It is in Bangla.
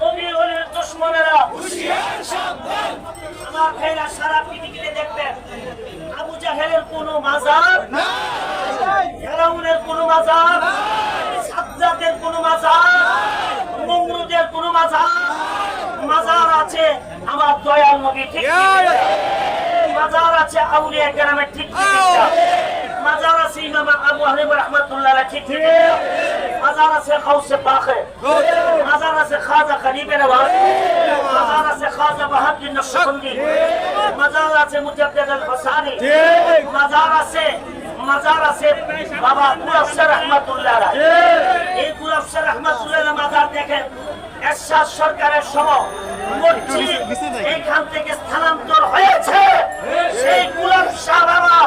নবী ওলির দুশমনেরা হুঁশিয়ার সাবধান। আমার ভাইরা সারা পৃথিবীতে দেখবেন আবু জাহেলের কোনো মাজার নাই, ফেরাউনের কোনো মাজার নাই, সাজ্জাদের কোনো মাজার নাই, নমরুদের কোনো মাজার মাজার আছে আমার দয়াল নবী ঠিক মাজার আছে আউলিয়া কেরামের ঠিক মাজার আছে ইমাম আবু হানিফা রাহমাতুল্লাহ ঠিক ঠিক মাজার আছে গাউসে পাখে মাজার আছে খাজা খলিফে নওয়াজ মাজার আছে খাজা বাহাউদ্দিন নকশবন্দি মাজার আছে মুজাদ্দিদ আল-হাসানি মাজার আছে বাবা গুলাব শাহ রাহমাতুল্লাহ এই গুলাব শাহ রাহমাতুল্লাহ মাজার দেখেন এরশাদ সরকারের সময় মসজিদ এখান থেকে স্থানান্তর হয়েছে সেই গুলাব শাহ বাবা